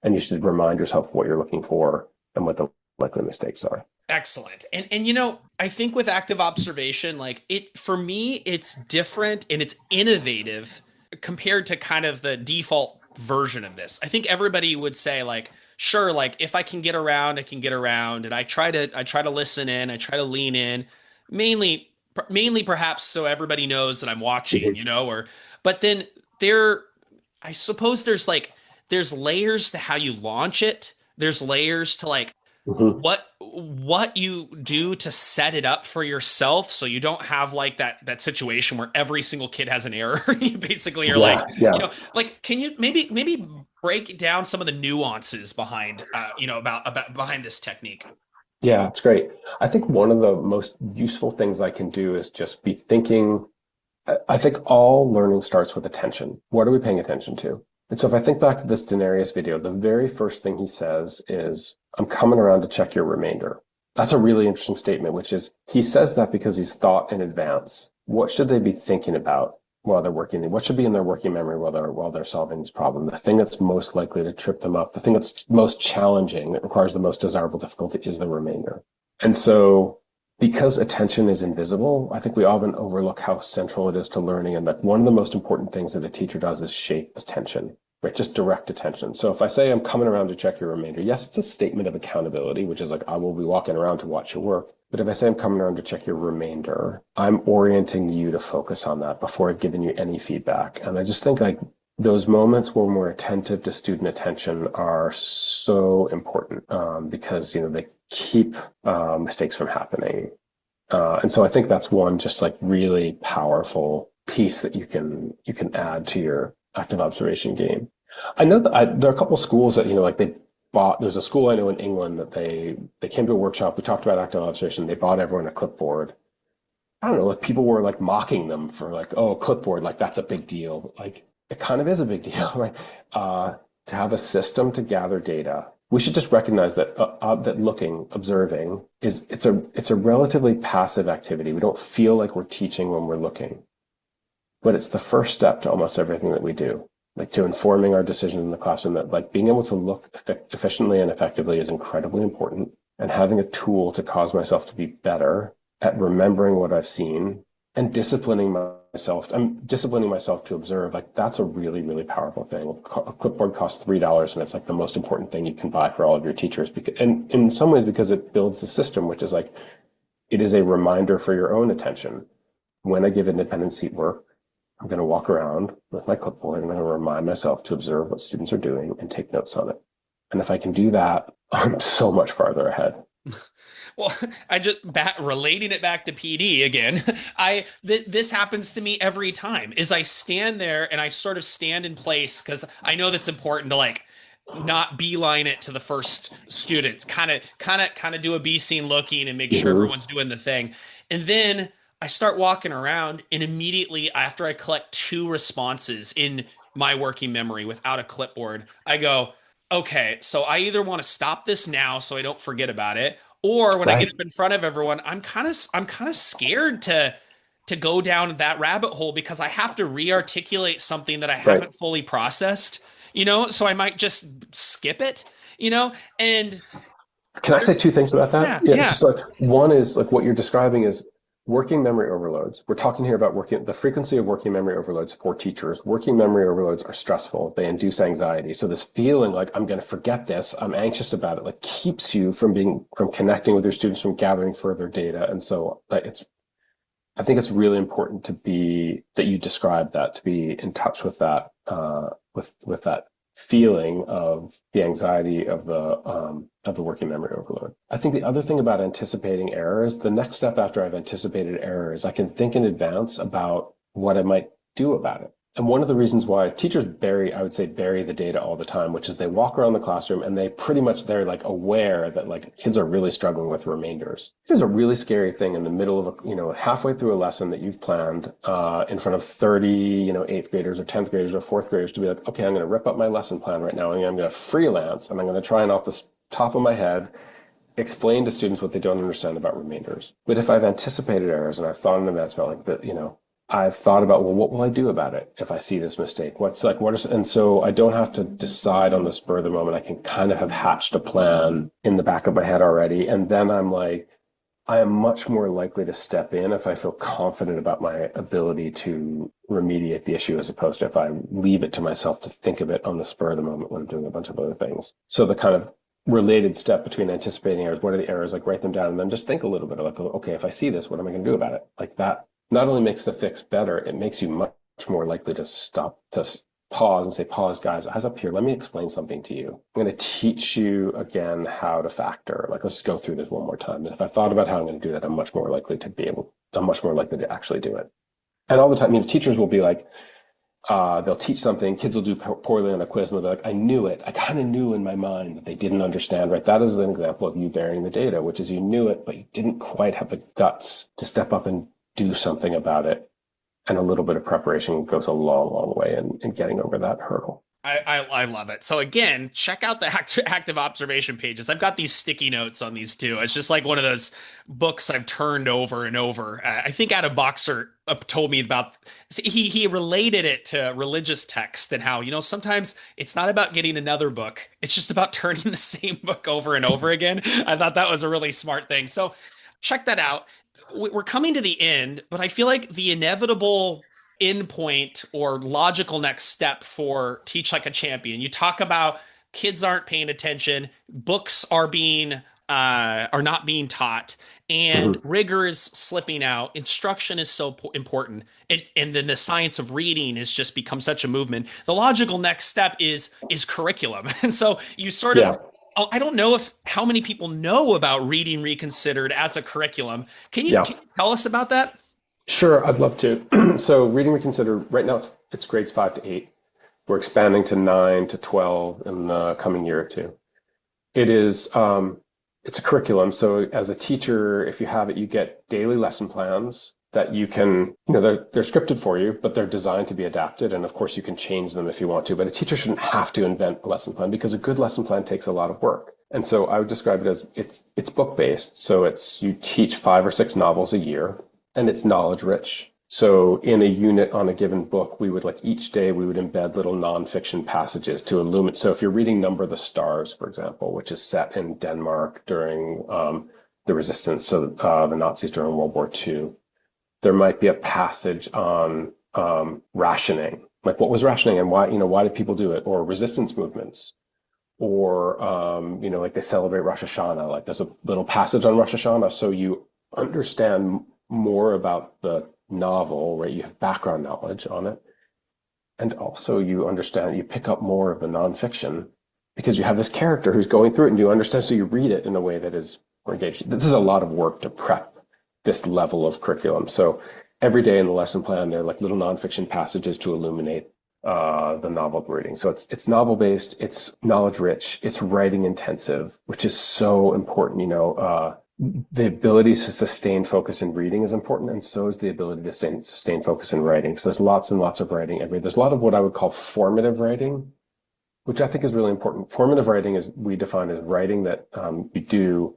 And you should remind yourself what you're looking for and what the likely mistakes are. Excellent. And you know, I think with active observation, like it for me, it's different and it's innovative compared to kind of the default version of this. I think everybody would say like, sure, like if I can get around, I can get around. And I try to listen in, I try to lean in, mainly perhaps so everybody knows that I'm watching, you know, but then I suppose there's layers to how you launch it. There's layers to like Mm-hmm. what you do to set it up for yourself so you don't have like that situation where every single kid has an error. You basically are like, Yeah, yeah. you know, like can you maybe break down some of the nuances behind you know about behind this technique? Yeah, it's great. I think one of the most useful things I can do is just be thinking. I think all learning starts with attention. What are we paying attention to? And so if I think back to this Denarius video, the very first thing he says is, I'm coming around to check your remainder. That's a really interesting statement, which is he says that because he's thought in advance. What should they be thinking about while they're working? What should be in their working memory while they're solving this problem? The thing that's most likely to trip them up, the thing that's most challenging, that requires the most desirable difficulty is the remainder. And so because attention is invisible, I think we often overlook how central it is to learning. And that one of the most important things that a teacher does is shape attention, right? Just direct attention. So if I say I'm coming around to check your remainder, yes, it's a statement of accountability, which is like, I will be walking around to watch your work. But if I say I'm coming around to check your remainder, I'm orienting you to focus on that before I've given you any feedback. And I just think like those moments when we're attentive to student attention are so important because, you know, they keep mistakes from happening. And so I think that's one just like really powerful piece that you can add to your active observation game. I know that there are a couple schools that, you know, like there's a school I know in England that they came to a workshop. We talked about active observation. They bought everyone a clipboard. I don't know, like people were like mocking them for like, oh, clipboard, like that's a big deal. Like it kind of is a big deal, right? To have a system to gather data. We should just recognize that that observing it's a relatively passive activity. We don't feel like we're teaching when we're looking, but it's the first step to almost everything that we do, like to informing our decisions in the classroom. That like being able to look efficiently and effectively is incredibly important, and having a tool to cause myself to be better at remembering what I've seen and disciplining myself. I'm disciplining myself to observe. Like that's a really, really powerful thing. A clipboard costs $3, and it's like the most important thing you can buy for all of your teachers. And in some ways, because it builds the system, which is like it is a reminder for your own attention. When I give independent seat work, I'm going to walk around with my clipboard and I'm going to remind myself to observe what students are doing and take notes on it. And if I can do that, I'm so much farther ahead. Well, I just relating it back to PD again. This happens to me every time. Is I stand there and I sort of stand in place because I know that's important to like not beeline it to the first students. Kind of do a B scene looking and make sure Hmm. everyone's doing the thing. And then I start walking around and immediately after I collect two responses in my working memory without a clipboard, I go, okay, so I either want to stop this now so I don't forget about it, or when I get Right. up in front of everyone, I'm kind of scared to go down that rabbit hole because I have to re-articulate something that I Right. haven't fully processed, so I might just skip it, and Can I say there's two things about that? yeah, Yeah, it's yeah. just like one is like what you're describing is working memory overloads. We're talking here about the frequency of working memory overloads for teachers. Working memory overloads are stressful. They induce anxiety. So this feeling like I'm going to forget this, I'm anxious about it, like keeps you from connecting with your students, from gathering further data. And so I think it's really important to be that you describe that, to be in touch with that, with that feeling of the anxiety of the working memory overload. I think the other thing about anticipating errors, the next step after I've anticipated errors, I can think in advance about what I might do about it. And one of the reasons why teachers I would say bury the data all the time, which is they walk around the classroom and they're like aware that like kids are really struggling with remainders. It is a really scary thing in the middle of halfway through a lesson that you've planned in front of 30, eighth graders or 10th graders or fourth graders to be like, okay, I'm going to rip up my lesson plan right now and I'm going to freelance and I'm going to try and off the top of my head explain to students what they don't understand about remainders. But if I've anticipated errors and I've thought in advance about like that, I've thought about, well, what will I do about it if I see this mistake? And so I don't have to decide on the spur of the moment. I can kind of have hatched a plan in the back of my head already. And then I'm like, I am much more likely to step in if I feel confident about my ability to remediate the issue as opposed to if I leave it to myself to think of it on the spur of the moment when I'm doing a bunch of other things. So the kind of related step between anticipating errors, what are the errors, like write them down and then just think a little bit like, okay, if I see this, what am I going to do about it? Like that not only makes the fix better, it makes you much more likely to pause and say, pause, guys, eyes up here. Let me explain something to you. I'm going to teach you again how to factor. Like, let's go through this one more time. And if I thought about how I'm going to do that, I'm much more likely to actually do it. And all the time, teachers will be like, they'll teach something, kids will do poorly on a quiz, and they'll be like, I knew it. I kind of knew in my mind that they didn't understand, right? That is an example of you burying the data, which is you knew it, but you didn't quite have the guts to step up and do something about it. And a little bit of preparation goes a long, long way in getting over that hurdle. I love it. So again, check out the active observation pages. I've got these sticky notes on these too. It's just like one of those books I've turned over and over. I think Adam Boxer told me about he related it to religious text and how sometimes it's not about getting another book. It's just about turning the same book over and over again. I thought that was a really smart thing. So check that out. We're coming to the end, but I feel like the inevitable endpoint or logical next step for Teach Like a Champion. You talk about kids aren't paying attention, books are not being taught, and Mm-hmm. rigor is slipping out. Instruction is so important, and then the science of reading has just become such a movement. The logical next step is curriculum, and so you sort of. Yeah. Oh, I don't know if how many people know about Reading Reconsidered as a curriculum. Yeah. Can you tell us about that? Sure, I'd love to. So reading reconsidered right now it's grades 5 to 8. We're expanding to 9 to 12 in the coming year or two. It is it's a curriculum. So as a teacher, if you have it, you get daily lesson plans that you can, they're scripted for you, but they're designed to be adapted. And of course, you can change them if you want to. But a teacher shouldn't have to invent a lesson plan because a good lesson plan takes a lot of work. And so I would describe it as it's book based. So you teach 5 or 6 novels a year, and it's knowledge rich. So in a unit on a given book, we would each day we would embed little nonfiction passages to illuminate. So if you're reading Number of the Stars, for example, which is set in Denmark during the resistance, so the Nazis during World War II, there might be a passage on rationing, like what was rationing and why did people do it, or resistance movements, or like they celebrate Rosh Hashanah, like there's a little passage on Rosh Hashanah, so you understand more about the novel, right? You have background knowledge on it. And also you pick up more of the nonfiction because you have this character who's going through it and you understand. So you read it in a way that is or engaged. This is a lot of work to prep this level of curriculum. So every day in the lesson plan, there are like little nonfiction passages to illuminate the novel we're reading. So it's novel based, it's knowledge rich, it's writing intensive, which is so important. The ability to sustain focus in reading is important, and so is the ability to sustain focus in writing. So there's lots and lots of writing there's a lot of what I would call formative writing, which I think is really important. Formative writing is we define as writing that you do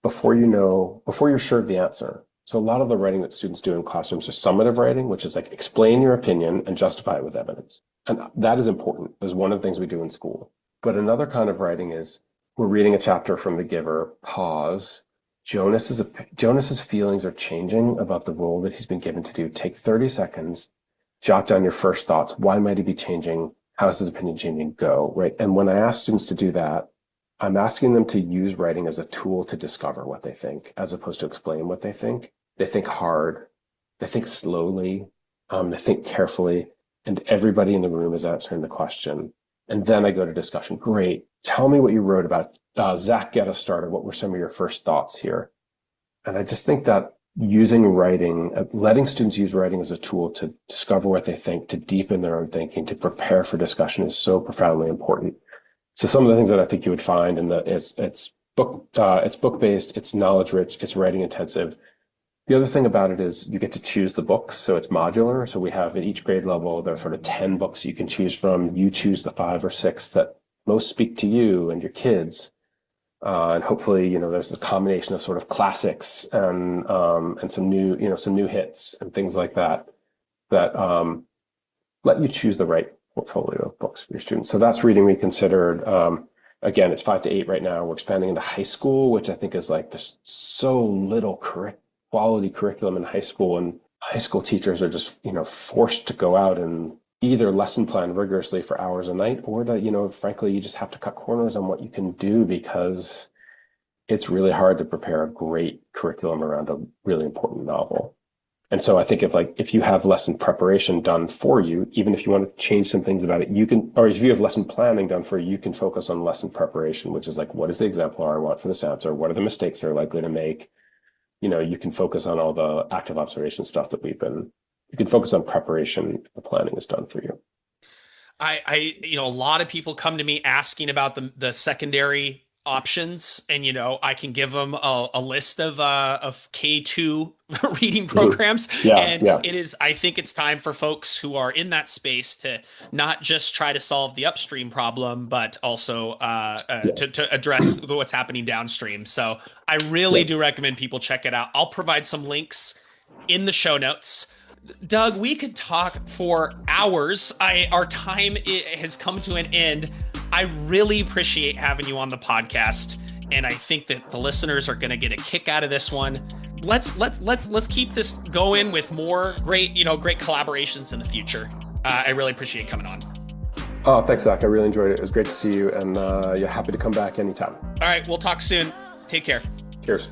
before you're sure of the answer. So a lot of the writing that students do in classrooms is summative writing, which is like explain your opinion and justify it with evidence. And that is important. It's one of the things we do in school. But another kind of writing is we're reading a chapter from The Giver, pause. Jonas's feelings are changing about the role that he's been given to do. Take 30 seconds, jot down your first thoughts. Why might he be changing? How is his opinion changing? Go, right? And when I ask students to do that, I'm asking them to use writing as a tool to discover what they think, as opposed to explain what they think. They think hard, they think slowly, they think carefully, and everybody in the room is answering the question. And then I go to discussion. Great. Tell me what you wrote about. Zach, get us started. What were some of your first thoughts here? And I just think that using writing, letting students use writing as a tool to discover what they think, to deepen their own thinking, to prepare for discussion is so profoundly important. So some of the things that I think you would find in it's book based, it's knowledge rich, it's writing intensive. The other thing about it is you get to choose the books, so it's modular. So we have at each grade level, there are sort of 10 books you can choose from. You choose the 5 or 6 that most speak to you and your kids. And hopefully, there's a combination of sort of classics and some new hits and things like that let you choose the right portfolio of books for your students. So that's Reading Reconsidered. Again, it's 5 to 8 right now. We're expanding into high school, which I think is like there's so little quality curriculum in high school, and high school teachers are just forced to go out and either lesson plan rigorously for hours a night, or that frankly you just have to cut corners on what you can do because it's really hard to prepare a great curriculum around a really important novel. And so I think if you have lesson preparation done for you, even if you want to change some things about it, you can, or if you have lesson planning done for you, you can focus on lesson preparation, which is like, what is the exemplar I want for this answer? What are the mistakes they're likely to make? You can focus on all the active observation stuff you can focus on preparation. The planning is done for you. A lot of people come to me asking about the secondary options, and I can give them a list of K2 reading programs. I think it's time for folks who are in that space to not just try to solve the upstream problem, but also to address what's happening downstream. So I really do recommend people check it out. I'll provide some links in the show notes. Doug, we could talk for hours. Our time has come to an end. I really appreciate having you on the podcast, and I think that the listeners are going to get a kick out of this one. Let's keep this going with more great collaborations in the future. I really appreciate coming on. Oh, thanks, Zach. I really enjoyed it. It was great to see you, and you're happy to come back anytime. All right, we'll talk soon. Take care. Cheers.